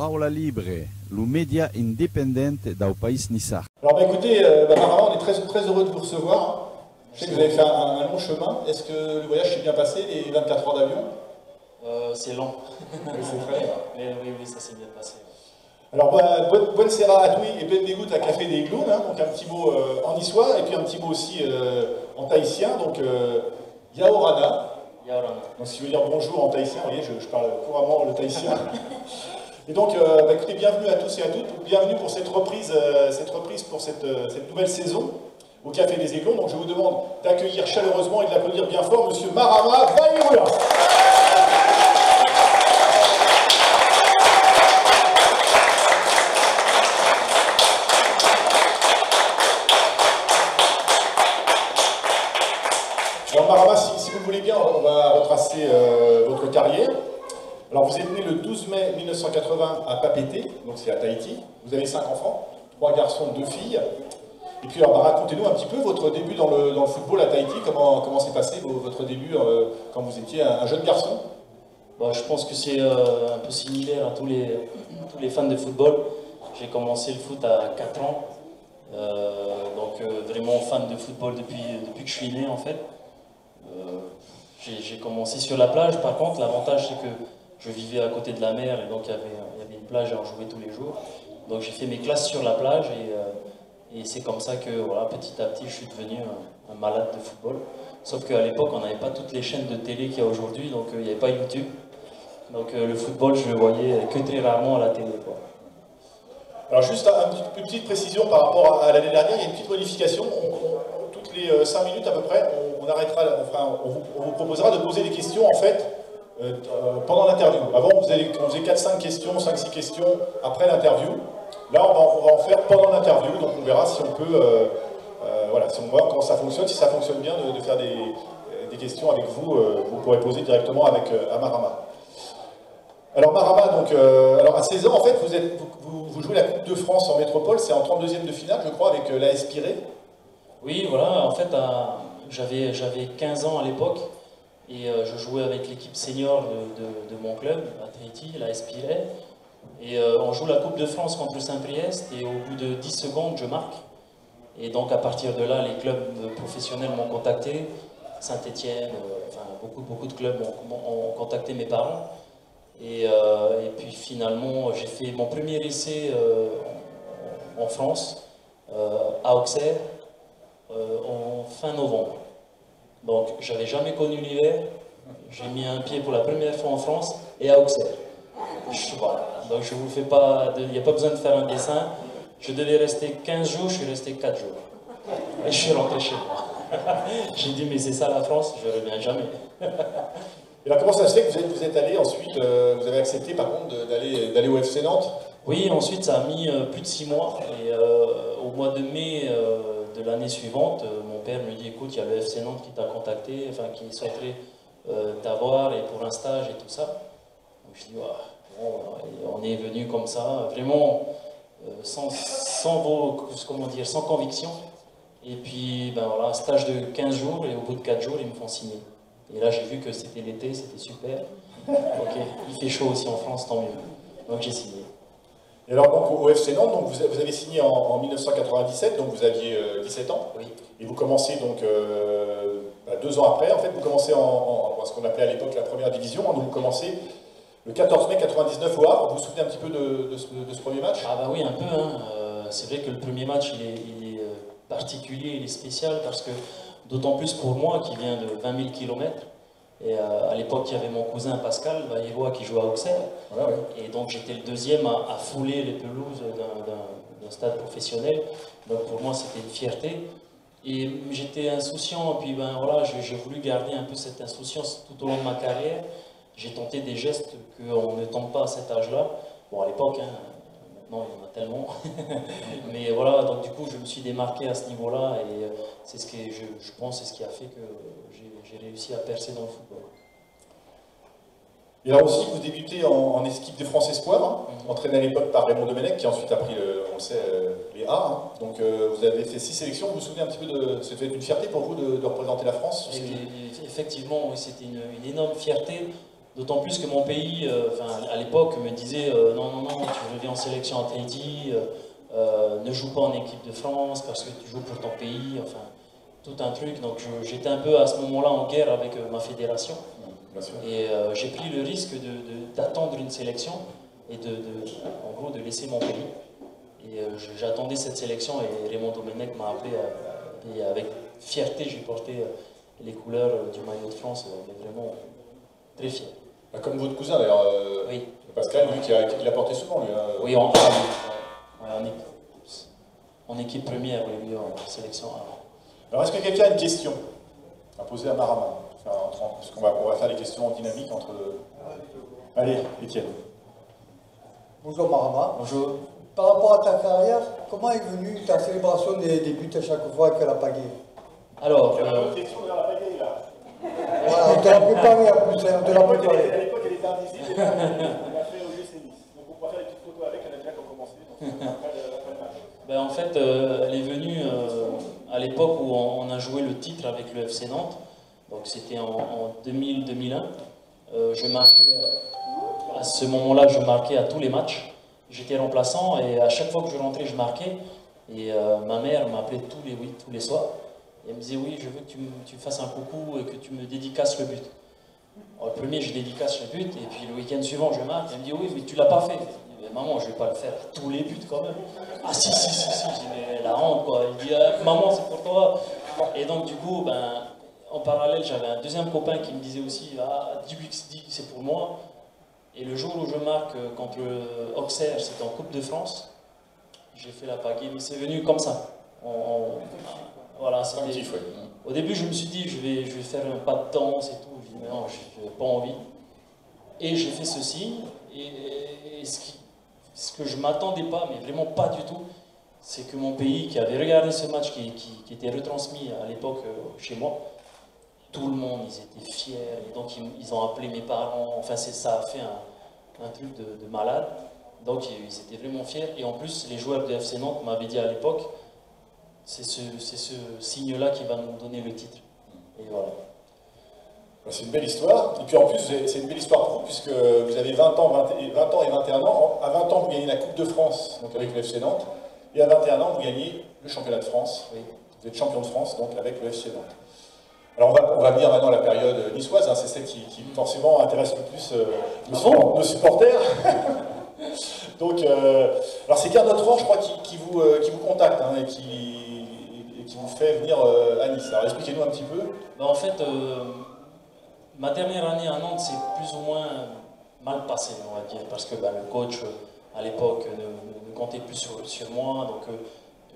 Raola Libre, le média indépendant du pays Nissar. Alors écoutez, Marama, on est très heureux de vous recevoir. Je sais que vous avez fait un long chemin. Est-ce que le voyage s'est bien passé, les 24 heures d'avion? C'est long. Oui, c'est très long. Mais oui, ça s'est bien passé. Alors, bonne serra à Toui et ben dégoût à Café des Igloons, hein, donc un petit mot en niçois et puis un petit mot aussi en tahitien, donc Yaorana. Yaorana. Donc, ce qui veut dire bonjour en tahitien, vous voyez, je parle couramment le tahitien. Et donc, écoutez, bienvenue à tous et à toutes, bienvenue pour cette reprise pour cette nouvelle saison au Café des Aiglons. Donc, je vous demande d'accueillir chaleureusement et de l'applaudir bien fort, Monsieur Marama Vaïoula. Alors Marama, si vous le voulez bien, on va retracer votre carrière. Alors vous êtes né le 12 mai 1980 à Papeete, donc c'est à Tahiti. Vous avez 5 enfants, 3 garçons, 2 filles. Et puis alors, racontez-nous un petit peu votre début dans le football à Tahiti. Comment s'est passé votre début quand vous étiez un jeune garçon? Je pense que c'est un peu similaire à tous les fans de football. J'ai commencé le foot à 4 ans. Donc vraiment fan de football depuis que je suis né en fait. J'ai commencé sur la plage. Par contre, l'avantage c'est que je vivais à côté de la mer et donc il y avait une plage et on jouait tous les jours. Donc j'ai fait mes classes sur la plage et c'est comme ça que voilà, petit à petit je suis devenu un malade de football. Sauf qu'à l'époque on n'avait pas toutes les chaînes de télé qu'il y a aujourd'hui, donc il n'y avait pas YouTube. Donc le football je le voyais que très rarement à la télé, quoi. Alors juste une petite précision par rapport à l'année dernière, il y a une petite modification. Toutes les 5 minutes à peu près, on arrêtera, enfin, on vous proposera de poser des questions en fait pendant l'interview. Avant, on faisait 4-5 questions, 5-6 questions après l'interview. Là, on va en faire pendant l'interview, donc on verra si on peut, voilà, si on voit comment ça fonctionne, si ça fonctionne bien de faire des questions avec vous, vous pourrez poser directement avec Marama. Alors Marama, donc, alors à 16 ans, en fait, vous jouez la Coupe de France en métropole, c'est en 32e de finale, je crois, avec l'AS Pirée. Oui, voilà, en fait, j'avais 15 ans à l'époque et je jouais avec l'équipe senior de mon club à Tahiti, l'AS Pirée. Et on joue la Coupe de France contre le Saint-Priest et au bout de 10 secondes, je marque. Et donc à partir de là, les clubs professionnels m'ont contacté, Saint-Étienne, enfin beaucoup de clubs ont contacté mes parents. Et puis finalement, j'ai fait mon premier essai en France, à Auxerre, en fin novembre. Donc j'avais jamais connu l'hiver, j'ai mis un pied pour la première fois en France et à Auxerre. Voilà. Donc je vous fais pas, il n'y a pas besoin de faire un dessin. Je devais rester 15 jours, je suis resté 4 jours. Et je suis rentré chez moi. J'ai dit mais c'est ça la France, je ne reviens jamais. Et alors comment ça se fait que vous êtes allé ensuite, vous avez accepté par contre d'aller au FC Nantes? Oui, ensuite ça a mis plus de 6 mois. Et au mois de mai de l'année suivante, mon père me dit écoute, il y a le FC Nantes qui t'a contacté, enfin qui souhaiterait t'avoir et pour un stage et tout ça. Donc je dis bon, on est venu comme ça, vraiment sans conviction. Et puis ben voilà, stage de 15 jours et au bout de 4 jours ils me font signer. Et là j'ai vu que c'était l'été, c'était super. Ok, il fait chaud aussi en France, tant mieux. Donc j'ai signé. Et alors donc au FC Nantes, donc, vous avez signé en 1997, donc vous aviez 17 ans. Oui. Et vous commencez donc 2 ans après, en fait vous commencez en ce qu'on appelait à l'époque la première division, donc vous commencez le 14 mai 99 au Havre. Vous vous souvenez un petit peu de ce premier match? Ah bah oui, un peu. Hein. C'est vrai que le premier match il est particulier, il est spécial parce que d'autant plus pour moi qui viens de 20 000 km. Et à l'époque, il y avait mon cousin Pascal Vaillévois qui jouait à Auxerre. Ouais, ouais. Et donc j'étais le deuxième à fouler les pelouses d'un stade professionnel. Donc pour moi, c'était une fierté. Et j'étais insouciant, et puis ben voilà, j'ai voulu garder un peu cette insouciance tout au long de ma carrière. J'ai tenté des gestes qu'on ne tente pas à cet âge-là. Bon, à l'époque, hein, maintenant il y en a tellement. Mais voilà, donc du coup, je me suis démarqué à ce niveau-là et c'est ce que je pense, c'est ce qui a fait que j'ai réussi à percer dans le football. Et là aussi, vous débutez en équipe de France Espoir, hein, entraîné à l'époque par Raymond Domenech, qui ensuite a pris, on le sait, les A. Hein. Donc vous avez fait 6 sélections, vous vous souvenez un petit peu de... C'était une fierté pour vous de représenter la France? Effectivement, oui, c'était une énorme fierté. D'autant plus que mon pays, à l'époque, me disait non, non, non, tu reviens en sélection en Tahiti, ne joue pas en équipe de France parce que tu joues pour ton pays, enfin, tout un truc. Donc j'étais un peu à ce moment-là en guerre avec ma fédération. Et j'ai pris le risque d'attendre une sélection et en gros, de laisser mon pays. Et j'attendais cette sélection et Raymond Domenech m'a appelé et avec fierté, j'ai porté les couleurs du maillot de France, mais vraiment très fier. Comme votre cousin d'ailleurs, oui. Pascal, lui qui l'a porté souvent. Lui, oui, en équipe première, oui, en sélection. Alors est-ce que quelqu'un a une question à poser à Marama? Parce qu'on va faire les questions en dynamique entre... Allez, Étienne. Bonjour Marama. Bonjour. Par rapport à ta carrière, comment est venue ta célébration des buts à chaque fois avec la pagaie? Alors... Il y a une question vers la pagaie là. Voilà, on te l'a préparé en plus, on te l'a préparé. À l'époque, elle était invisible, on l'a fait au GC Nice. Donc on pourra faire des petites photos avec, on a déjà commencé. En fait, elle est venue à l'époque où on a joué le titre avec le FC Nantes. Donc c'était en 2000-2001. Je marquais, à ce moment-là, je marquais à tous les matchs. J'étais remplaçant et à chaque fois que je rentrais, je marquais. Et ma mère m'appelait tous les soirs. Et elle me disait oui, je veux que tu fasses un coucou et que tu me dédicaces le but. Alors, le premier, je dédicace le but et puis le week-end suivant, je marque. Elle me dit oui, mais tu l'as pas fait. Je dis, maman, je vais pas le faire tous les buts quand même. Ah si. Je dis mais la honte quoi. Elle dit maman, c'est pour toi. Et donc du coup, en parallèle, j'avais un deuxième copain qui me disait aussi dis-lui que c'est pour moi. Et le jour où je marque contre Auxerre, c'était en Coupe de France, j'ai fait la pagaie, mais c'est venu comme ça. Voilà, au début, je me suis dit, je vais faire un pas de danse et tout. Je dis, mais non, je n'ai pas envie. Et j'ai fait ceci. Et ce que je ne m'attendais pas, mais vraiment pas du tout, c'est que mon pays, qui avait regardé ce match, qui était retransmis à l'époque chez moi, tout le monde, ils étaient fiers. Et donc, ils ont appelé mes parents. Enfin, ça a fait un truc de malade. Donc, ils étaient vraiment fiers. Et en plus, les joueurs de FC Nantes m'avaient dit à l'époque, c'est ce signe-là qui va nous donner le titre. Et voilà. C'est une belle histoire. Et puis en plus, c'est une belle histoire pour vous, puisque vous avez 20 ans et 21 ans. À 20 ans, vous gagnez la Coupe de France, donc avec le FC Nantes. Et à 21 ans, vous gagnez le championnat de France. Oui. Vous êtes champion de France, donc avec le FC Nantes. Alors on va venir maintenant à la période niçoise, c'est celle qui forcément intéresse le plus nos supporters. Donc, alors c'est Gernot Rohr, je crois, qui vous contacte et qui vous fait venir à Nice. Alors expliquez-nous un petit peu. En fait, ma dernière année à Nantes, c'est plus ou moins mal passé, on va dire, parce que le coach, à l'époque, ne comptait plus sur moi. Donc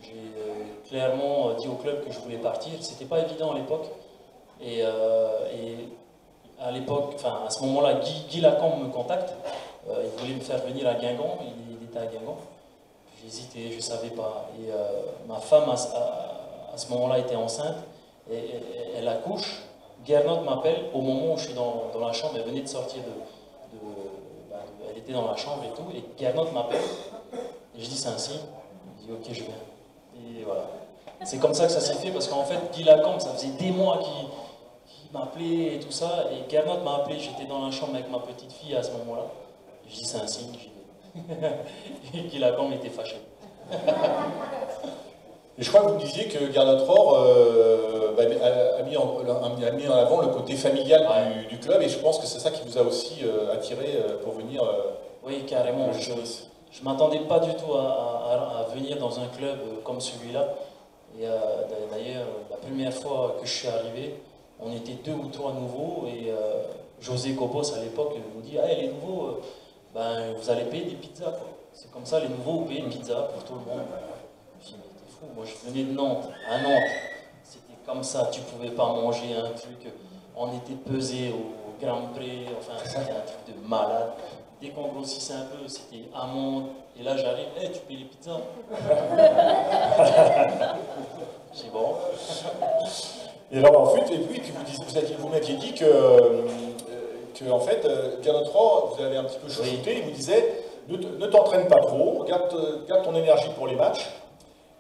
j'ai clairement dit au club que je voulais partir. C'était pas évident à l'époque. Et à l'époque, à ce moment-là, Guy Lacombe me contacte. Il voulait me faire venir à Guingamp. Il était à Guingamp. J'hésitais, je ne savais pas. Et ma femme, à ce moment-là, était enceinte. Et elle accouche. Gernot m'appelle au moment où je suis dans la chambre. Elle venait de sortir elle était dans la chambre et tout. Et Gernot m'appelle. Et je dis c'est un signe. Il dit ok, je viens. Et voilà. C'est comme ça que ça s'est fait, parce qu'en fait, Guy Lacombe, ça faisait des mois qu'il m'appelait et tout ça, et Gernot m'a appelé, j'étais dans la chambre avec ma petite fille à ce moment-là. Je dis c'est un signe, j'y vais. Et Guy Lacombe était fâché. Et je crois que vous me disiez que Gernot Rohr a mis en avant le côté familial du club, et je pense que c'est ça qui vous a aussi attiré pour venir. Oui, carrément. Je ne m'attendais pas du tout à venir dans un club comme celui-là. Et d'ailleurs, la première fois que je suis arrivé, on était 2 ou 3 nouveaux, et José Cobos à l'époque nous dit hey, les nouveaux, vous allez payer des pizzas. C'est comme ça, les nouveaux, vous payez une pizza pour tout le monde. Je dis mais t'es fou, moi je venais de Nantes, à Nantes, c'était comme ça, tu pouvais pas manger un truc, on était pesé au Grand Prix, enfin c'était un truc de malade. Dès qu'on grossissait un peu, c'était amande. Et là, j'arrive, hey, tu payes les pizzas. C'est bon. Et alors, en fait, et puis vous m'aviez dit que en fait, Gernot Rohr, vous avez un petit peu chouchouté, il vous disait, ne t'entraîne pas trop, garde ton énergie pour les matchs.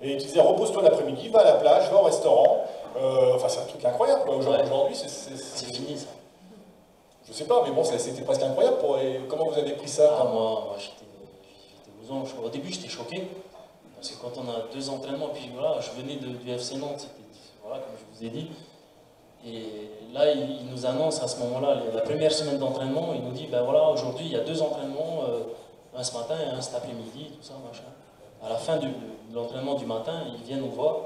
Et il disait, repose-toi l'après-midi, va à la plage, va au restaurant. C'est un truc incroyable. Aujourd'hui, c'est fini, ça. Je sais pas, mais bon, c'était presque incroyable. Comment vous avez pris ça? Moi j'étais aux anges. Au début, j'étais choqué. Parce que quand on a 2 entraînements, puis voilà, je venais du FC Nantes, voilà, comme je vous ai dit. Et là, il nous annonce à ce moment-là, la première semaine d'entraînement, il nous dit, ben voilà, aujourd'hui, il y a 2 entraînements, un ce matin et un cet après-midi, tout ça, machin. À la fin de l'entraînement du matin, il vient nous voir,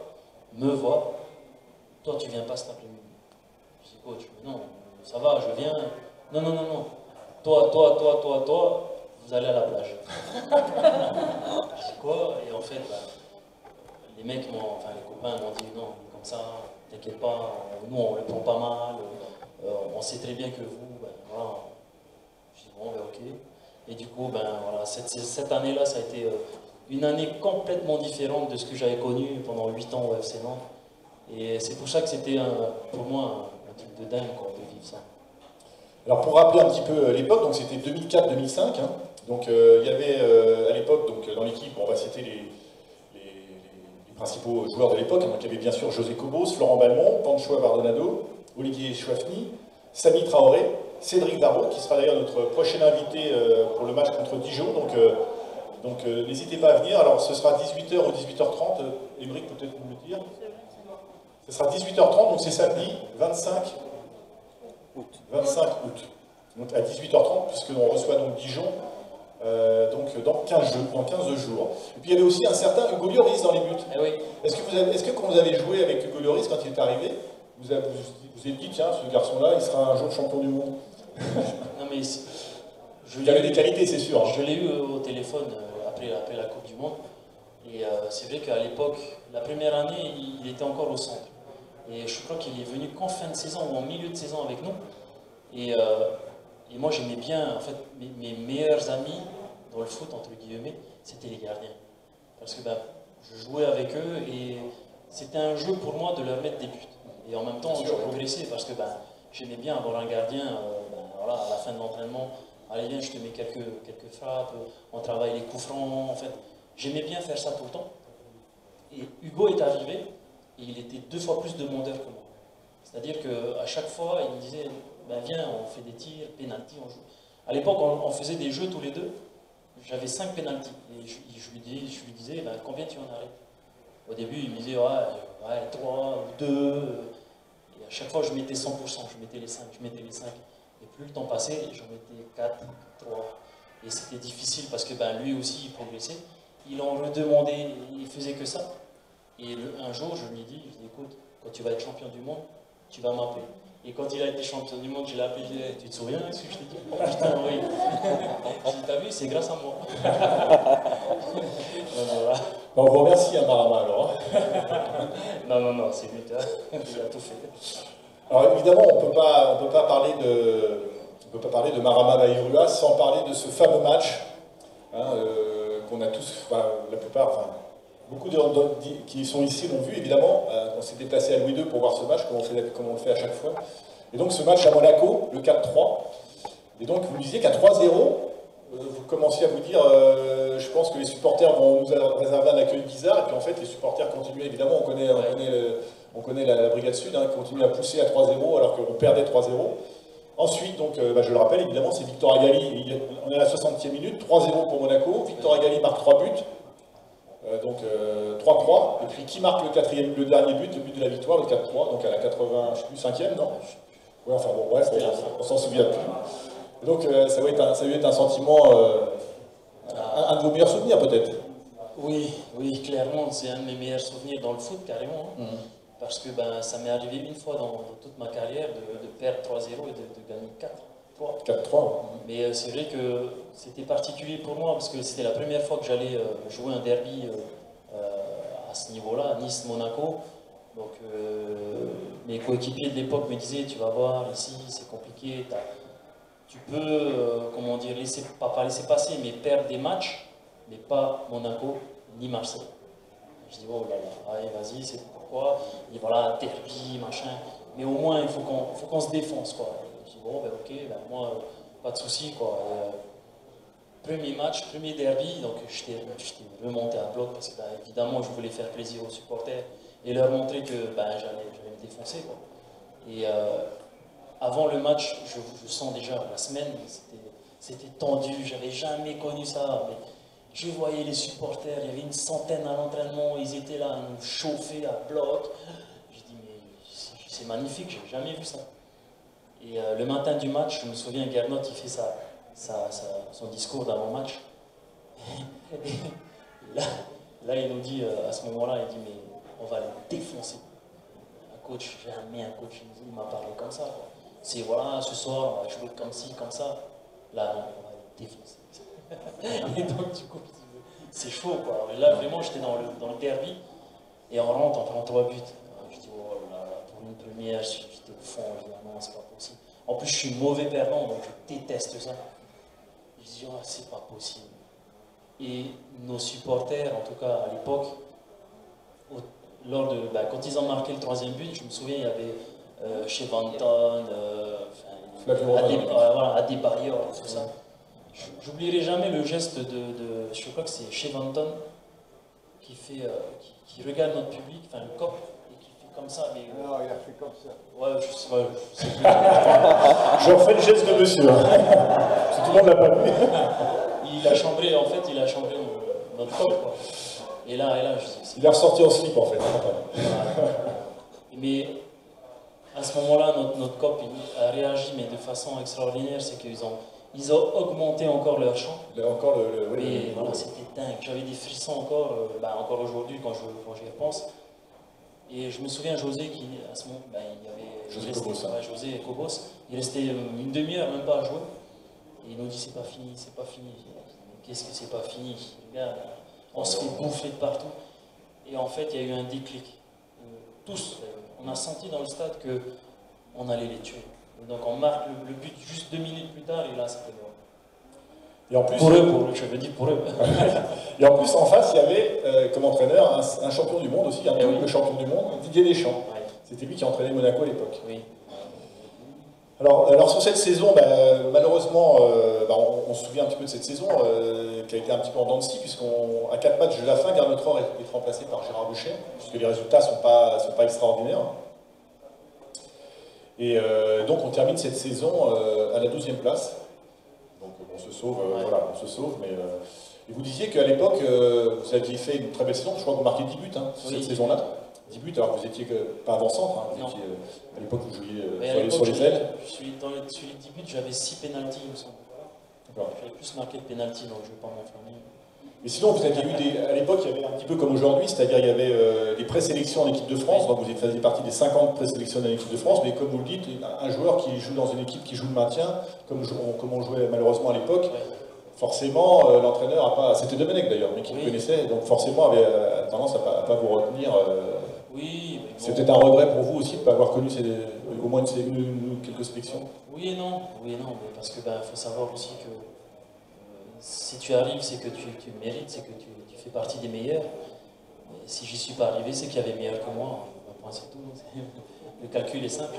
me voir. Toi, tu viens pas cet après-midi. Je dis, coach, non, ça va, je viens. Non. Toi, vous allez à la plage. Je dis quoi? Et en fait, les mecs, les copains m'ont dit, non, comme ça, t'inquiète pas, nous on le prend pas mal, on sait très bien que vous, voilà. Je dis, bon, ok. Et du coup, voilà, cette année-là, ça a été une année complètement différente de ce que j'avais connu pendant 8 ans au FC Nantes. Et c'est pour ça que c'était pour moi un truc de dingue de vivre ça. Alors pour rappeler un petit peu l'époque, donc c'était 2004-2005. Hein. Donc il y avait à l'époque, dans l'équipe, on va citer les principaux joueurs de l'époque. Donc il y avait bien sûr José Cobos, Florent Balmont, Pancho Abardonado, Olivier Chouafny, Samy Traoré, Cédric Darbo, qui sera d'ailleurs notre prochain invité pour le match contre Dijon. Donc n'hésitez pas à venir. Alors ce sera 18h ou 18h30. Émeric peut-être nous le dire. Ce sera 18h30, donc c'est samedi 25 août. Donc à 18h30, puisqu'on reçoit donc Dijon dans 15 jours. Et puis il y avait aussi un certain Hugo Lloris dans les buts. Eh oui. Est-ce que quand vous avez joué avec Hugo Lloris, quand il est arrivé, vous avez dit, tiens, ce garçon-là, il sera un jour champion du monde? Non mais il avait des qualités, c'est sûr. Je l'ai eu au téléphone après la Coupe du Monde. Et c'est vrai qu'à l'époque, la première année, il était encore au centre. Et je crois qu'il est venu qu'en fin de saison ou en milieu de saison avec nous. Et moi, j'aimais bien, en fait, mes meilleurs amis dans le foot, entre guillemets, c'était les gardiens. Parce que je jouais avec eux et c'était un jeu pour moi de leur mettre des buts. Et en même temps, je progressais parce que j'aimais bien avoir un gardien, voilà, à la fin de l'entraînement, allez viens, je te mets quelques frappes, on travaille les coups francs, en fait. J'aimais bien faire ça tout le temps. Et Hugo est arrivé, et il était 2 fois plus demandeur que moi. C'est-à-dire qu'à chaque fois, il me disait, viens, on fait des tirs, pénalty, on joue. À l'époque, on faisait des jeux tous les deux. J'avais 5 pénaltys. Et je lui disais, combien tu en arrêtes? Au début, il me disait, ouais, 3 ou 2. Et à chaque fois, je mettais 100%, je mettais les 5. Et plus le temps passait, j'en mettais 4, 3. Et c'était difficile parce que lui aussi, il progressait. Il en redemandait, il faisait que ça. Et un jour, je lui ai dit, écoute, quand tu vas être champion du monde, tu vas m'appeler. Et quand il a été champion du monde, je l'ai appelé, tu te souviens de ce que je t'ai dit? Oh putain, oui. J'ai dit, t'as vu, c'est grâce à moi. Voilà. On vous remercie, Marama, alors. Non, c'est lui, il a tout fait. Alors évidemment, on peut pas parler de Marama Bayrua sans parler de ce fameux match qu'on a tous, la plupart, beaucoup qui sont ici l'ont vu, évidemment. On s'est déplacé à Louis II pour voir ce match, comme on le fait à chaque fois. Et donc ce match à Monaco, le 4-3. Et donc vous me disiez qu'à 3-0, vous commenciez à vous dire, je pense que les supporters vont nous réserver un accueil bizarre. Et puis en fait, les supporters continuent, évidemment, on connaît la Brigade Sud, continue à pousser à 3-0 alors qu'on perdait 3-0. Ensuite, donc, je le rappelle, évidemment, c'est Victor Agali. On est à la 60e minute, 3-0 pour Monaco. Victor Agali marque 3 buts. Donc 3-3, et puis qui marque le dernier but, le but de la victoire, le 4-3, donc à la 80, je sais plus, 5e, non? Ouais, enfin bon, bref, on s'en souvient plus. Donc ça va être un sentiment, un de vos meilleurs souvenirs peut-être? Oui, clairement, c'est un de mes meilleurs souvenirs dans le foot, carrément. Parce que ça m'est arrivé une fois dans toute ma carrière de perdre 3-0 et de gagner 4-3. Mais c'est vrai que c'était particulier pour moi parce que c'était la première fois que j'allais jouer un derby à ce niveau-là, Nice-Monaco. Donc mes coéquipiers de l'époque me disaient, tu vas voir, ici c'est compliqué, tu peux, comment dire, pas laisser passer, mais perdre des matchs, mais pas Monaco ni Marseille. Je dis, oh là là, allez, vas-y, c'est pourquoi. Il dit, voilà, derby, machin, mais au moins il faut qu'on se défonce, quoi. Je dis, bon, ok, moi, pas de souci, quoi. Premier match, premier derby, donc j'étais remonté à bloc parce que, évidemment, je voulais faire plaisir aux supporters et leur montrer que j'allais me défoncer, quoi. Et avant le match, je sens déjà la semaine, c'était tendu, j'avais jamais connu ça. Mais je voyais les supporters, il y avait une centaine à l'entraînement, ils étaient là à nous chauffer à bloc. J'ai dit, mais c'est magnifique, j'ai jamais vu ça. Et le matin du match, je me souviens, Gernot, il fait son discours d'avant-match. Là, il nous dit, à ce moment-là, il dit, mais on va les défoncer. Un coach, jamais un coach il m'a parlé comme ça. C'est voilà, ce soir, on va jouer comme ci, comme ça. Là, non, on va les défoncer. Et donc, du coup, c'est chaud, quoi. Et là, vraiment, j'étais dans le derby, et on rentre, on prend 3 buts. Je dis, oh là là, pour une première, j'étais au fond, je dis, non, c'est pas possible. En plus, je suis mauvais perdant, donc je déteste ça. Je dis, oh, c'est pas possible. Et nos supporters, en tout cas à l'époque, quand ils ont marqué le 3e but, je me souviens, il y avait chez Vanton, Adebayor, tout ça. J'oublierai jamais le geste je crois que c'est chez Vanton, qui regarde notre public, enfin le cop, et qui fait comme ça. Mais, non, il a fait comme ça. Ouais, je sais plus. Je refais le geste de monsieur. Si tout le monde l'a pas vu. Il a chambré notre cop, quoi. Et là, je dis, il est ressorti en slip en fait. Mais à ce moment-là, notre cop a réagi, mais de façon extraordinaire, c'est qu'ils ont augmenté encore leur chant. Mais voilà, c'était dingue. J'avais des frissons encore aujourd'hui quand j'y repense. Et je me souviens José qui, à ce moment, il y avait José et Cobos. Il restait une demi-heure, même pas à jouer. Et il nous dit c'est pas fini, c'est pas fini. Qu'est-ce que c'est pas fini? Les gars, on se fait bouffer de partout. Et en fait, il y a eu un déclic. Tous, on a senti dans le stade qu'on allait les tuer. Et donc on marque le but juste 2 minutes plus tard, et là c'était mort. Et en plus, pour eux, je veux dire pour eux. Et en plus, en face, il y avait comme entraîneur un champion du monde aussi, un double champion du monde, Didier Deschamps. Ouais. C'était lui qui entraînait Monaco à l'époque. Oui. Alors sur cette saison, malheureusement, on se souvient un petit peu de cette saison qui a été un petit peu en dents de scie, puisqu'à 4 matchs de la fin, Gernot Rohr est remplacé par Gérard Boucher, puisque les résultats ne sont pas extraordinaires. Et donc on termine cette saison à la 12e place. Donc on se sauve, on se sauve. Mais, et vous disiez qu'à l'époque, vous aviez fait une très belle saison, je crois que vous marquez 10 buts cette saison-là. 10 buts, alors que vous étiez pas avant-centre, vous étiez, à l'époque vous jouiez sur les ailes. Sur les 10 buts, j'avais 6 pénaltys, il me semble. J'avais plus marqué de pénaltys, donc je ne vais pas m'enflammer. Mais sinon, vous aviez eu à l'époque, il y avait un petit peu comme aujourd'hui, c'est-à-dire il y avait des présélections en équipe de France, donc vous faisiez partie des 50 présélections en équipe de France, mais comme vous le dites, un joueur qui joue dans une équipe qui joue le maintien, comme on jouait malheureusement à l'époque, forcément, l'entraîneur a pas, c'était Domenech d'ailleurs, mais qui le connaissait, donc forcément avait tendance à pas vous retenir. Oui, mais bon. C'est peut-être un regret pour vous aussi de ne pas avoir connu au moins quelques sélections. Oui et non, mais parce que faut savoir aussi que si tu arrives, c'est que tu mérites, c'est que tu fais partie des meilleurs. Et si j'y suis pas arrivé, c'est qu'il y avait meilleur que moi. C'est tout. Le calcul est simple.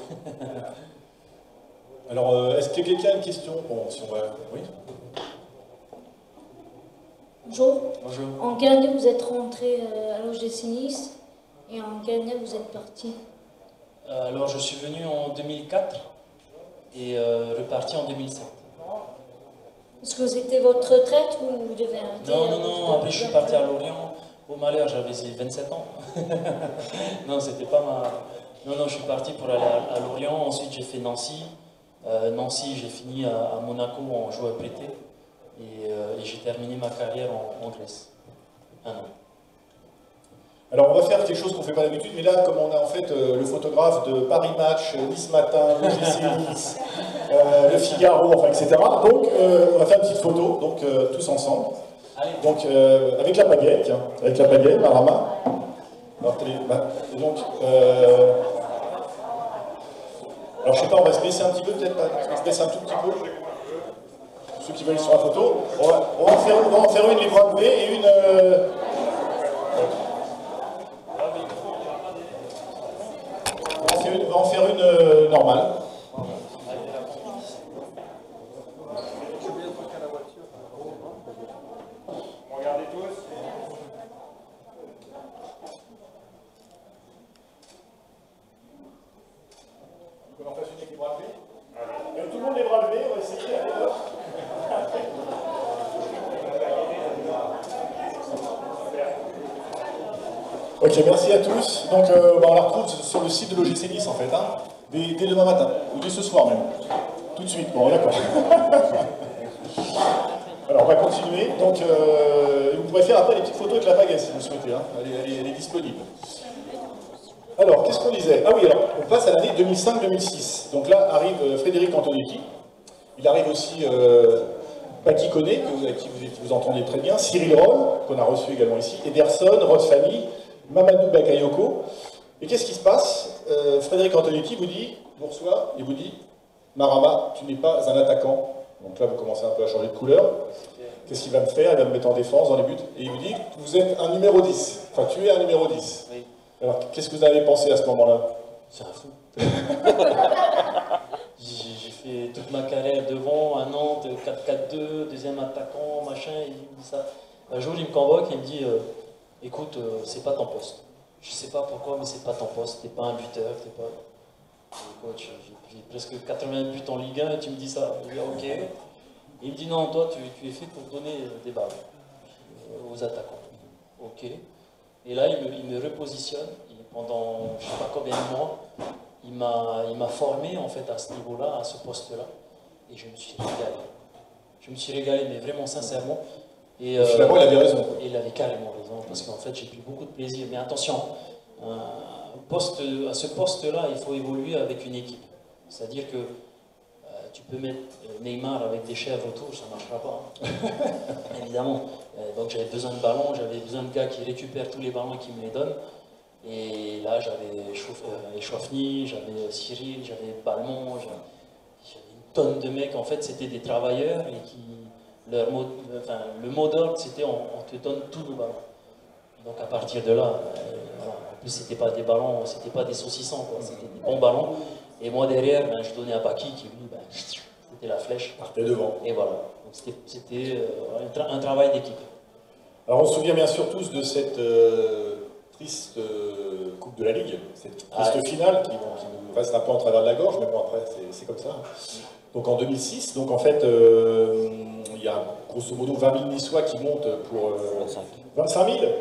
Alors, est-ce que quelqu'un a une question? Bon, si on va... Oui. Bonjour. Bonjour. En quelle année vous êtes rentré à l'OGC Nice et en quelle année vous êtes parti? Alors, je suis venu en 2004 et reparti en 2007. Est-ce que c'était votre retraite ou vous devez arrêter? Non. Après, je suis parti à Lorient. Au malheur, j'avais 27 ans. Non, c'était pas ma... Non, je suis parti pour aller à Lorient. Ensuite, j'ai fait Nancy. Nancy, j'ai fini à Monaco en joueur prêté. Et j'ai terminé ma carrière en Grèce. 1 an. Alors, on va faire quelque chose qu'on ne fait pas d'habitude, mais là, comme on a en fait le photographe de Paris Match, Nice Matin, l'OGC Nice, le Figaro, enfin, etc. Donc, on va faire une petite photo, donc tous ensemble. Allez. Donc, avec la pagaie, tiens, avec la pagaie, Marama. Alors, et donc, alors, je sais pas, on va se baisser un petit peu, peut-être, on va se baisser un tout petit peu. Ceux qui veulent sur la photo. On va en faire une les bras levés et une... On va en faire une normale. Regardez tous. On en fasse une avec les bras levés. Tout le monde les bras levés, on va essayer. Ok, merci à tous. Donc, on la retrouve sur le site de l'OGC Nice en fait, hein, dès demain matin, ou dès ce soir même. Tout de suite, bon, d'accord. Alors, on va continuer. Donc, vous pourrez faire après les petites photos avec la pagaie si vous souhaitez. Hein. Elle est disponible. Alors, qu'est-ce qu'on disait? Ah oui, alors, on passe à l'année 2005-2006. Donc là arrive Frédéric Antonetti. Il arrive aussi Paki Koné, avec qui vous entendez très bien, Cyril Roll, qu'on a reçu également ici, Ederson, Rod Fanny, Mamadou Bakayoko. Et qu'est-ce qui se passe? Frédéric Antonetti vous reçoit et vous dit Marama, tu n'es pas un attaquant. Donc là, vous commencez un peu à changer de couleur. Qu'est-ce qu'il va me faire? Il va me mettre en défense dans les buts. Et il vous dit que vous êtes un numéro 10. Enfin, tu es un numéro 10. Oui. Alors, qu'est-ce que vous avez pensé à ce moment-là? C'est un fou. J'ai fait toute ma carrière devant, à Nantes, 4-4-2, deuxième attaquant, machin, il me dit ça. Un jour, il me convoque et il me dit écoute, c'est pas ton poste. Je sais pas pourquoi, mais c'est pas ton poste. T'es pas un buteur, t'es pas. Coach, j'ai presque 80 buts en Ligue 1 et tu me dis ça. Je dis ok. Et il me dit non, toi, tu es fait pour donner des balles aux attaquants. Ok. Et là, il me repositionne. Et pendant je ne sais pas combien de mois, il m'a formé en fait à ce niveau-là, à ce poste-là. Et je me suis régalé. Je me suis régalé, mais vraiment sincèrement. Et finalement, il avait raison. Et il avait carrément raison, parce qu'en fait, j'ai pris beaucoup de plaisir. Mais attention, à ce poste-là, il faut évoluer avec une équipe. C'est-à-dire que tu peux mettre Neymar avec des chèvres autour, ça ne marchera pas. Hein. Évidemment. Donc j'avais besoin de ballons, j'avais besoin de gars qui récupèrent tous les ballons et qui me les donnent. Et là, j'avais Chouafni, j'avais Cyril, j'avais Balmont, j'avais une tonne de mecs. En fait, c'était des travailleurs et qui, le mot d'ordre, c'était on te donne tous nos ballons. Donc à partir de là, voilà. En plus, c'était pas des ballons, c'était pas des saucissons, c'était des bons ballons. Et moi derrière, je donnais à Paki qui lui, c'était la flèche. Partait devant. Et voilà. Donc c'était un travail d'équipe. Alors on se souvient bien sûr tous de cette triste Coupe de la Ligue, cette triste finale qui nous reste un peu en travers de la gorge, mais bon après c'est comme ça. Donc en 2006, donc en fait il y a grosso modo 20 000 Niçois qui montent pour 25 000.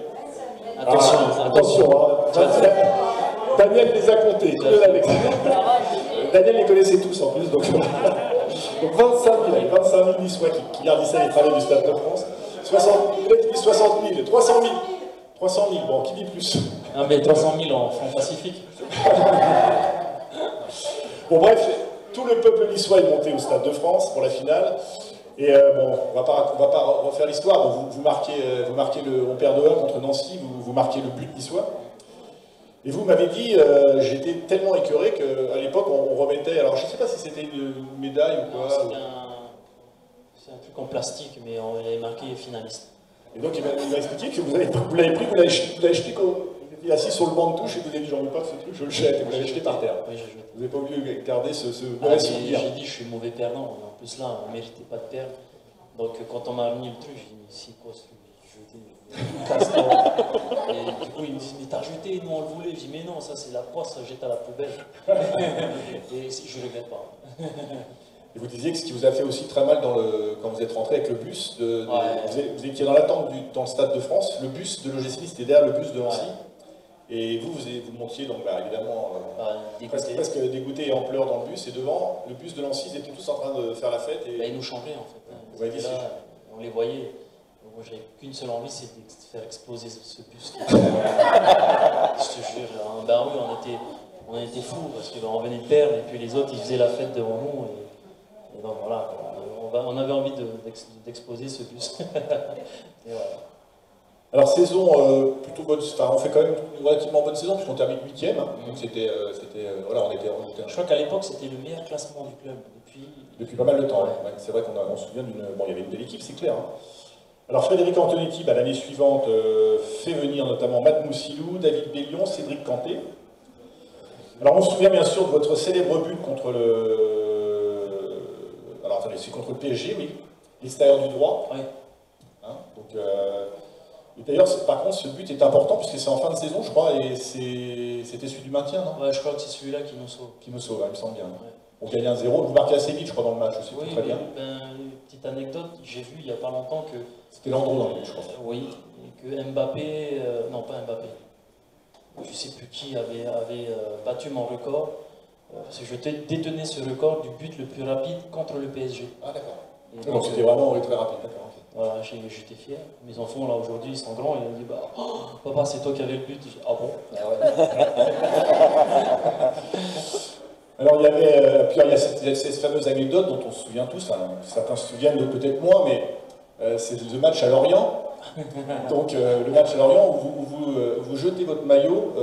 Attention, hein. Daniel les a comptés. Daniel les connaissait tous en plus. Donc 25 000 Niçois qui gardissaient les travées du Stade de France. 60 000, 300 000. 300 000, bon, qui dit plus? Ah, mais 300 000 en francs pacifique. Bon, bref, tout le peuple niçois est monté au Stade de France pour la finale. Et bon, on va pas refaire l'histoire. Bon, vous marquez on perd 2-1 contre Nancy, vous marquez le but niçois. Et vous m'avez dit, j'étais tellement écœuré qu'à l'époque, on remettait, alors je ne sais pas si c'était une médaille ou quoi. C'est un truc en plastique, mais on avait marqué finaliste. Et donc il m'a expliqué que vous l'avez pris, vous l'avez jeté quand vous étiez assis sur le banc de touche et vous avez dit, j'en veux pas de ce truc, je le jette, et vous l'avez jeté par terre. Oui, je jette. Vous n'avez pas voulu garder ce mauvais souvenir. J'ai dit, je suis mauvais perdant, en plus là, on ne méritait pas de perdre. Donc quand on m'a remis le truc, j'ai dit, mais c'est quoi ce truc? Et du coup, ils me disent, mais t'as jeté, nous on le voulait. Je dis, mais non, ça c'est la poisse, ça jette à la poubelle. Et je ne regrette pas. Et vous disiez que ce qui vous a fait aussi très mal quand vous êtes rentré avec le bus, vous étiez dans l'attente dans le Stade de France, le bus de l'OGC Nice était derrière le bus de Nancy. Ouais. Et vous montiez donc évidemment presque dégoûté et en pleurs dans le bus, et devant le bus de Nancy, ils étaient tous en train de faire la fête. Et... ils nous changeaient en fait. Vous voyez, là, on les voyait. Moi, j'avais qu'une seule envie, c'est de faire exploser ce bus. Je te jure, bah oui, on était fous parce qu'on venait de perdre et puis les autres ils faisaient la fête devant nous. Et donc voilà, on avait envie d'exploser ce bus. Et voilà. Alors saison plutôt bonne, enfin on fait quand même une relativement bonne saison puisqu'on termine 8e. Donc c'était voilà, on était. Je crois qu'à l'époque c'était le meilleur classement du club depuis pas mal de temps. Ouais. C'est vrai qu'on se souvient il y avait une belle équipe, c'est clair. Hein. Alors Frédéric Antonetti, l'année suivante, fait venir notamment Matt Moussilou, David Bellion, Cédric Canté. Alors on se souvient bien sûr de votre célèbre but contre c'est contre le PSG, oui, l'extérieur du droit. Oui. Hein, donc, et d'ailleurs, par contre, ce but est important puisque c'est en fin de saison, je crois, et c'était celui du maintien, non? Ouais, je crois que c'est celui-là qui nous sauve. Qui me sauve, il me semble bien. Ouais. On gagne 1-0, vous marquez assez vite, je crois, dans le match aussi, Oui, très bien. petite anecdote, j'ai vu il n'y a pas longtemps que... C'était Landreau dans le but, je crois. Oui, et que Mbappé, non pas Mbappé, je ne sais plus qui avait battu mon record, parce que je détenais ce record du but le plus rapide contre le PSG. Ah d'accord. Et Donc c'était vraiment très rapide, d'accord. Okay. Voilà, j'étais fier. Mes enfants, là, aujourd'hui, ils sont grands, ils m'ont dit, bah, oh, papa, c'est toi qui avais le but. J'ai dit, ah bon? Alors il y avait, puis il y a cette fameuse anecdote dont on se souvient tous, enfin, certains se souviennent de peut-être moins, mais c'est le match à Lorient. Donc le match à Lorient où vous jetez votre maillot,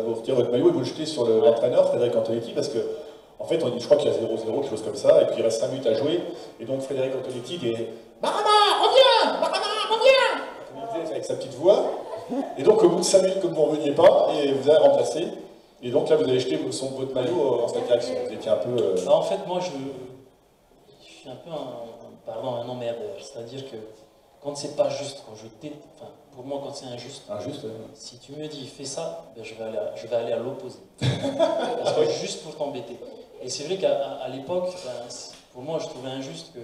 vous retirez votre maillot et vous le jetez sur l'entraîneur, Frédéric Antonetti, parce que en fait, je crois qu'il y a 0-0, quelque chose comme ça, et puis il reste 5 minutes à jouer, et donc Frédéric Antonetti dit « Marama, reviens! Marama, reviens !» avec sa petite voix, et donc au bout de 5 minutes, comme vous ne reveniez pas, et vous avez remplacé, et donc là vous avez jeté votre maillot en sa direction, vous étiez un peu... En fait, moi je suis un peu un emmerdeur, c'est-à-dire que quand c'est pas juste, quand enfin, pour moi, quand c'est injuste, si tu me dis fais ça, ben, je vais aller à l'opposé. Parce que juste pour t'embêter. Et c'est vrai qu'à l'époque, ben, pour moi, je trouvais injuste que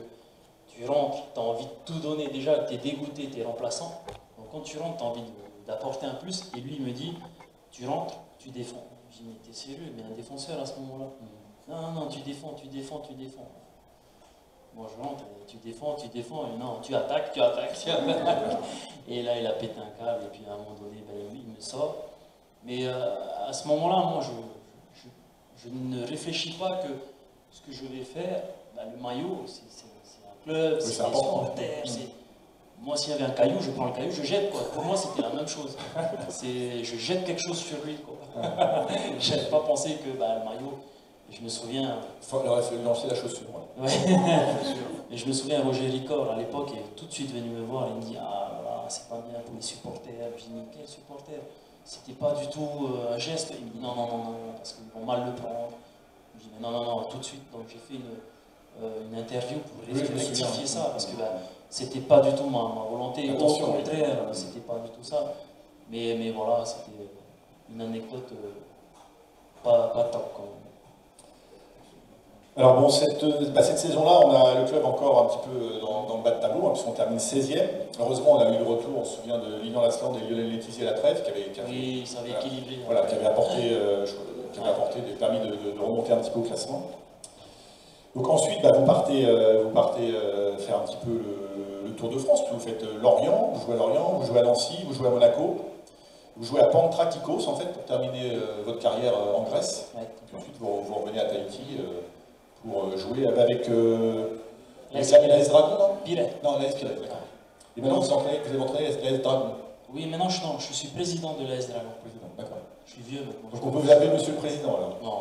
tu rentres, tu as envie de tout donner. Déjà, tu es dégoûté, tu es remplaçant. Donc quand tu rentres, tu as envie d'apporter un plus. Et lui, il me dit, tu rentres, tu défends. Je dis, mais t'es sérieux, mais un défenseur à ce moment-là. Non, tu défends. Moi je rentre, tu défends, et non, tu attaques. Et là il a pété un câble, et puis à un moment donné, ben, il me sort. Mais à ce moment-là, moi je ne réfléchis pas que ce que je vais faire, ben, le maillot, c'est un club, oui, c'est des supporters. Moi s'il y avait un caillou, je prends le caillou, je jette quoi. Pour moi c'était la même chose. Je jette quelque chose sur lui quoi. Je n'avais pas pensé que ben, le maillot. Je me souviens... Il aurait fallu lancer la chaussure. Ouais. Et je me souviens, Roger Ricord, à l'époque, est tout de suite venu me voir et me dit « Ah, voilà, c'est pas bien pour les supporters. » Je dis « Mais quels supporters? C'était pas du tout un geste. » Il me dit « Non, parce qu'ils vont mal le prendre. » Je dis « Mais non, tout de suite. » Donc j'ai fait une interview pour rectifier ça, parce que ben, c'était pas du tout ma volonté. Au contraire, c'était pas du tout ça. Mais voilà, c'était une anecdote pas top quand même. Alors bon, cette saison-là, le club encore un petit peu dans le bas de tableau, hein, puisqu'on termine 16e. Heureusement, on a eu le retour, on se souvient de Lilian Lasland et Lionel Letizia à la trêve, qui avait équilibré. Voilà, qui avait apporté des permis de remonter un petit peu au classement. Donc ensuite, bah, vous partez faire un petit peu le Tour de France, puis vous faites Lorient, vous jouez à Nancy, vous jouez à Monaco, vous jouez à Pantrakikos en fait pour terminer votre carrière en Grèce. Ouais. Puis ensuite vous revenez à Tahiti pour jouer avec l'AS Dragon, non Pirée. Non, l'AS Pirée, d'accord. Et maintenant vous avez entraîné l'AS Dragon. Oui, maintenant je suis président de l'AS Dragon. D'accord. Je suis vieux maintenant. Donc on peut vous appeler Monsieur le Président alors? Non.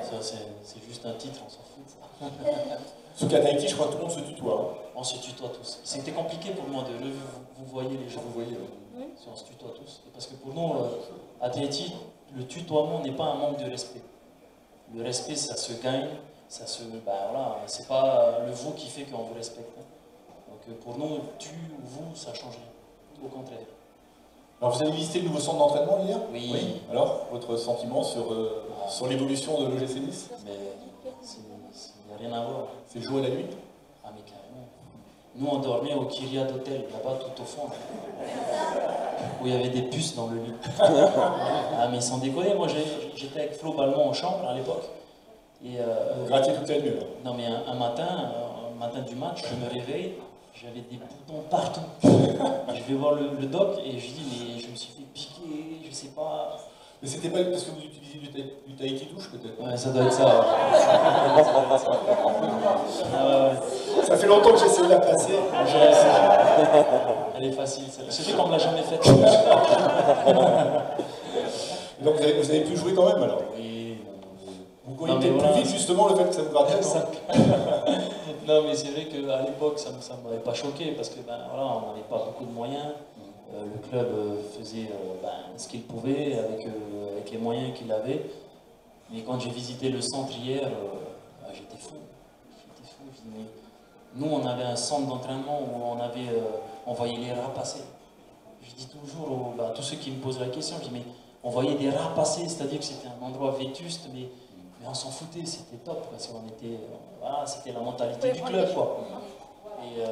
Ça c'est juste un titre, on s'en fout de ça. Sauf qu'à Tahiti, je crois que tout le monde se tutoie. Hein. On se tutoie tous. C'était compliqué pour moi de vous voyez les gens. Vous voyez, oui. On se tutoie tous. Parce que pour nous, à Tahiti, le tutoiement n'est pas un manque de respect. Le respect, ça se gagne, voilà, c'est pas le vous qui fait qu'on vous respecte. Hein. Donc pour nous, tu ou vous, ça change rien. Au contraire. Alors vous avez visité le nouveau centre d'entraînement hier? Oui. Alors, votre sentiment sur l'évolution de l'OGC Nice? Mais il n'y a rien à voir. C'est le jour et la nuit? Ah mais carrément. Nous on dormait au Kyriat Hotel, là-bas tout au fond. Où il y avait des puces dans le lit. Ah mais sans déconner, moi j'étais avec Flo Balmont en chambre à l'époque. Vous grattiez toute la nuit là. Non mais un matin du match, je me réveille, j'avais des boutons partout. Je vais voir le doc et je dis mais je me suis fait piquer, je sais pas. Mais c'était pas parce que vous utilisiez du Tahiti douche peut-être? Ouais, ça doit être ça. Ouais. Ça fait longtemps que j'essaie de la passer. Elle est facile, celle-là. C'est vrai qu'on ne l'a jamais faite. Donc vous avez pu jouer quand même alors? Oui. Vous voyez peut-être plus vite justement le fait que ça vous grattait, non, mais c'est vrai qu'à l'époque, ça ne m'avait pas choqué parce que voilà, on n'avait pas beaucoup de moyens. Le club faisait ce qu'il pouvait avec les moyens qu'il avait. Mais quand j'ai visité le centre hier, j'étais fou. Je dis, mais nous, on avait un centre d'entraînement où on voyait les rats passer. Je dis toujours à tous ceux qui me posent la question, je dis, mais on voyait des rats passer, c'est-à-dire que c'était un endroit vétuste, mais Mais on s'en foutait, c'était top, parce qu'on était, voilà, c'était la mentalité du club, quoi. Et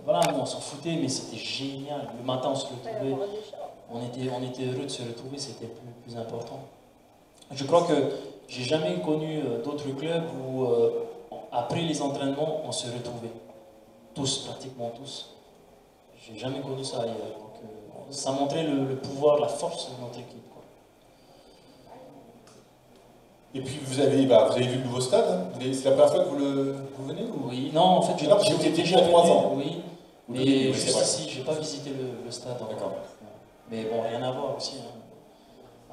voilà, nous on s'en foutait, mais c'était génial. Le matin on se retrouvait, on était heureux de se retrouver, c'était plus important. Je crois que j'ai jamais connu d'autres clubs où après les entraînements on se retrouvait. Tous, pratiquement tous. J'ai jamais connu ça ailleurs. Donc, ça montrait le pouvoir, la force de notre équipe, quoi. Et puis vous avez vu le nouveau stade, hein. C'est la première fois que vous venez ou... Oui, non, en fait, j'étais déjà 3 ans. Oui, mais oui, juste ici, j'ai pas visité le stade encore. Mais bon, rien à voir aussi. Hein.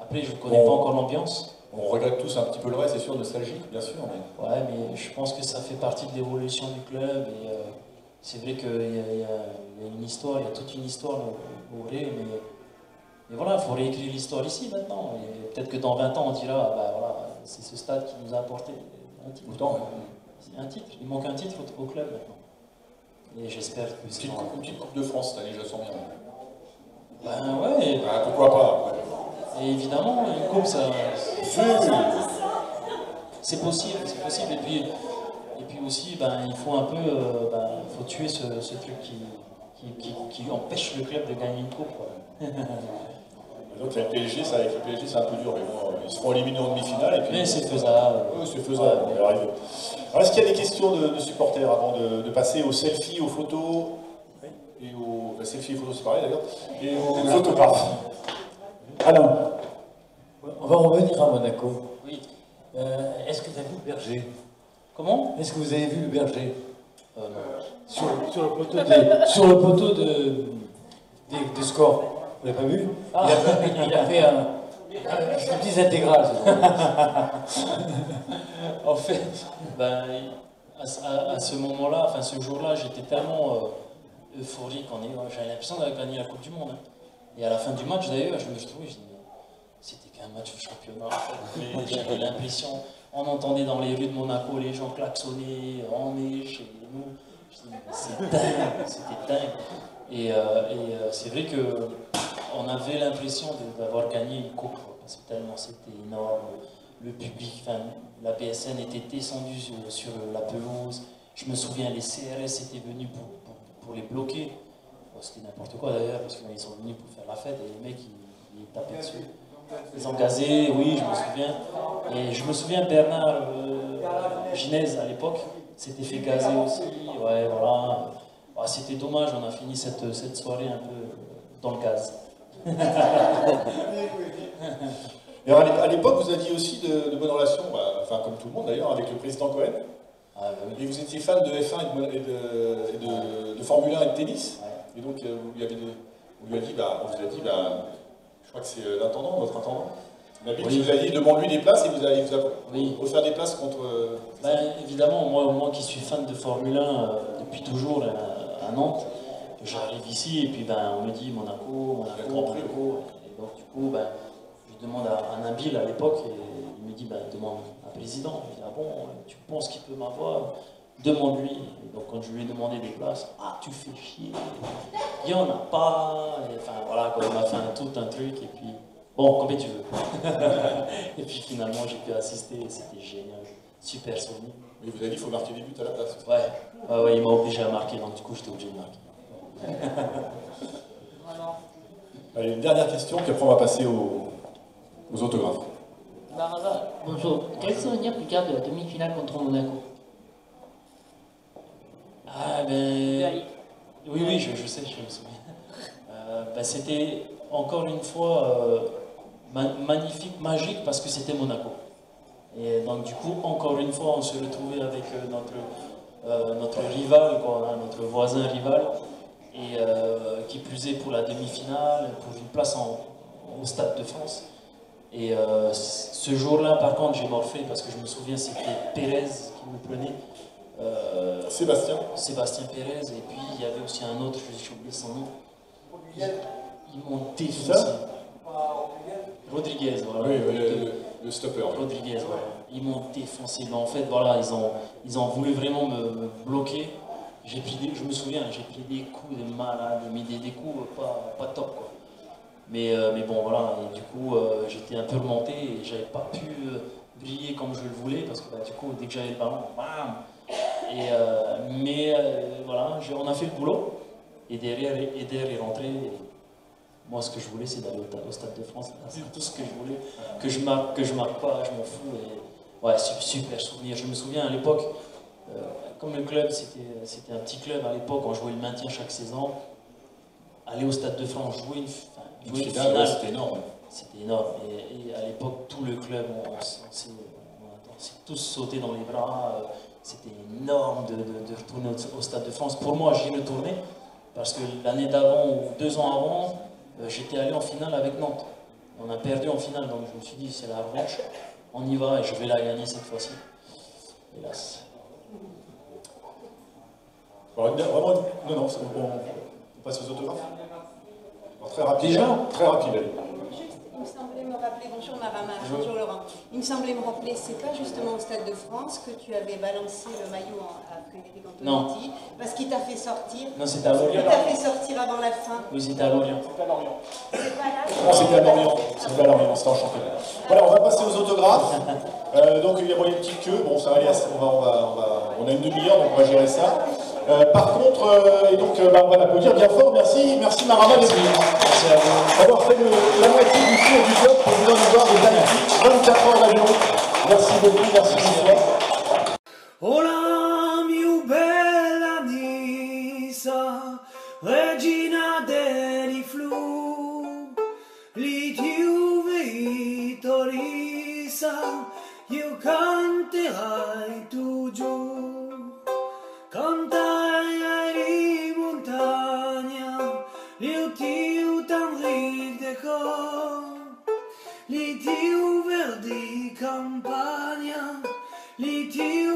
Après, je connais pas encore l'ambiance. On regrette tous un petit peu le reste, c'est sûr, nostalgique, bien sûr. Mais... Ouais, mais je pense que ça fait partie de l'évolution du club. Et c'est vrai qu'il y a une histoire, il y a toute une histoire au vrai, mais voilà, il faut réécrire l'histoire ici maintenant. Et peut-être que dans 20 ans, on dira, bah voilà, c'est ce stade qui nous a apporté un titre. Autant, Un titre, il manque un titre au club maintenant. Et j'espère que c'est... Une petite Coupe de France cette année, je la sens bien. Ben ouais. Pourquoi pas, ouais. Et évidemment, une coupe, ça... C'est possible, c'est possible. Et puis aussi, ben, il faut un peu... faut tuer ce truc qui empêche le club de gagner une coupe, quoi. Donc avec le PSG, c'est un peu dur, mais bon, ils seront éliminés en demi-finale. Et puis, mais c'est faisable. Oui, c'est faisable. Ouais. Alors, est-ce qu'il y a des questions de supporters avant de passer aux selfies, aux photos et aux selfies et photos, c'est pareil d'ailleurs, et aux autographes? Alors, on va revenir à Monaco. Oui. Est-ce que tu as vu le berger? Comment? Est-ce que vous avez vu le berger? Non. Sur le poteau des scores. Vous l'avez pas vu? Ah. Il a fait un petit intégral. En fait, ben, à ce moment-là, enfin ce jour-là, j'étais tellement euphorique. J'avais l'impression d'avoir gagné la Coupe du Monde. Hein. Et à la fin du match, d'ailleurs, je me retrouvais, je dis, c'était qu'un match de championnat. Mais j'avais l'impression, on entendait dans les rues de Monaco les gens klaxonner, on est chez nous. Je dis, c'est dingue, c'était dingue. Et c'est vrai qu'on avait l'impression d'avoir gagné une coupe, parce que tellement c'était énorme. Le public, enfin, la PSN était descendue sur la pelouse. Je me souviens, les CRS étaient venus pour les bloquer. Bon, c'était n'importe quoi d'ailleurs, parce qu'ils sont venus pour faire la fête et les mecs, ils tapaient dessus. Ils ont gazé, oui, je me souviens. Et je me souviens, Bernard Ginez, à l'époque, s'était fait gazer aussi. Ouais, voilà. Ah, c'était dommage, on a fini cette soirée un peu dans le gaz. Et alors, à l'époque, vous aviez aussi de bonnes relations, enfin comme tout le monde d'ailleurs, avec le président Cohen. Ah, oui. Et vous étiez fan de F1 et de Formule 1 et de tennis. Ouais. Et donc, on vous a dit, je crois que c'est l'intendant, votre intendant. Nabil, oui. Vous avez dit, demande-lui des places et vous avez offert des places contre... Ben, évidemment, moi qui suis fan de Formule 1 depuis toujours à Nantes, j'arrive ici et puis ben, on me dit Monaco. Et donc du coup, ben, je demande à Nabil à l'époque et il me dit, ben, demande un président. Je dis, ah bon, tu penses qu'il peut m'avoir? Demande-lui. Donc quand je lui ai demandé des places, ah tu fais chier, il n'y en a pas. Et, enfin voilà, quand il m'a fait tout un truc et puis... Bon, combien tu veux. Et puis finalement, j'ai pu assister et c'était génial. Super souvenir. Mais vous avez dit qu'il faut marquer des buts à la place. Ouais, il m'a obligé à marquer, donc du coup, j'étais obligé de marquer. Allez, une dernière question, puis après on va passer aux autographes. Bonjour. Quel souvenir tu gardes de la demi-finale contre Monaco? Ah ben... Oui, je sais, je me souviens. Ben, c'était encore une fois magnifique, magique, parce que c'était Monaco. Et donc du coup, encore une fois, on se retrouvait avec notre rival, quoi, notre voisin rival, et qui plus est pour la demi-finale, pour une place au Stade de France. Et ce jour-là, par contre, j'ai morflé, parce que je me souviens, c'était Pérez qui me prenait. Sébastien Pérez, et puis il y avait aussi un autre, j'ai oublié son nom. Ils m'ont défoncé. Rodriguez, voilà. Oui, le stopper. Rodriguez, voilà. Ils m'ont défoncé. Mais en fait, voilà, ils ont voulu vraiment me bloquer. Je me souviens, j'ai pris des coups de malade, mais des coups pas top, quoi. Mais bon, voilà, et du coup, j'étais un peu remonté et j'avais pas pu briller comme je le voulais parce que bah, du coup, dès que j'avais le ballon, bam. Voilà, on a fait le boulot et derrière, Eder est rentré. Et moi, ce que je voulais, c'est d'aller au Stade de France. C'est tout ce que je voulais. Que je marque pas, je m'en fous. Et, ouais, super souvenir. Je me souviens à l'époque, comme le club, c'était un petit club à l'époque, on jouait le maintien chaque saison. Aller au Stade de France, jouer une finale, c'était énorme. C'était énorme. Et à l'époque, tout le club, on s'est tous sauté dans les bras. C'était énorme de retourner au Stade de France. Pour moi, j'y retournais parce que l'année d'avant ou 2 ans avant, j'étais allé en finale avec Nantes. On a perdu en finale, donc je me suis dit, c'est la revanche. On y va et je vais la gagner cette fois-ci. Hélas. Alors, vraiment, non, on passe aux autographes. Alors, très rapide. Déjà ? Très rapide, allez. Il me semblait me rappeler, bonjour Marama, bonjour Laurent. Il me semblait me rappeler, c'est pas justement au Stade de France que tu avais balancé le maillot à Frédéric Antonetti, parce qu'il t'a fait sortir. Non, c'était à Lorient. Il t'a fait sortir avant la fin. Oui, c'était à Lorient. C'était à Lorient. C'est pas là. Non, c'était à Lorient. C'était à Lorient, c'était en championnat. Voilà, on va passer aux autographes. Donc il y a une petite queue, bon ça va aller, on a une demi-heure, donc on va gérer ça. Par contre, on va l'applaudir bien fort, merci Marama d'avoir fait la moitié du tour du globe pour venir nous voir de Tahiti, 24 heures d'avion. Merci beaucoup, merci beaucoup. Hola mia bella Nisa, regina dei flu, li ti Torisa, io canterai tu giù, canterai di montagna, io ti tanri de cor, li ti verdi campagna, li ti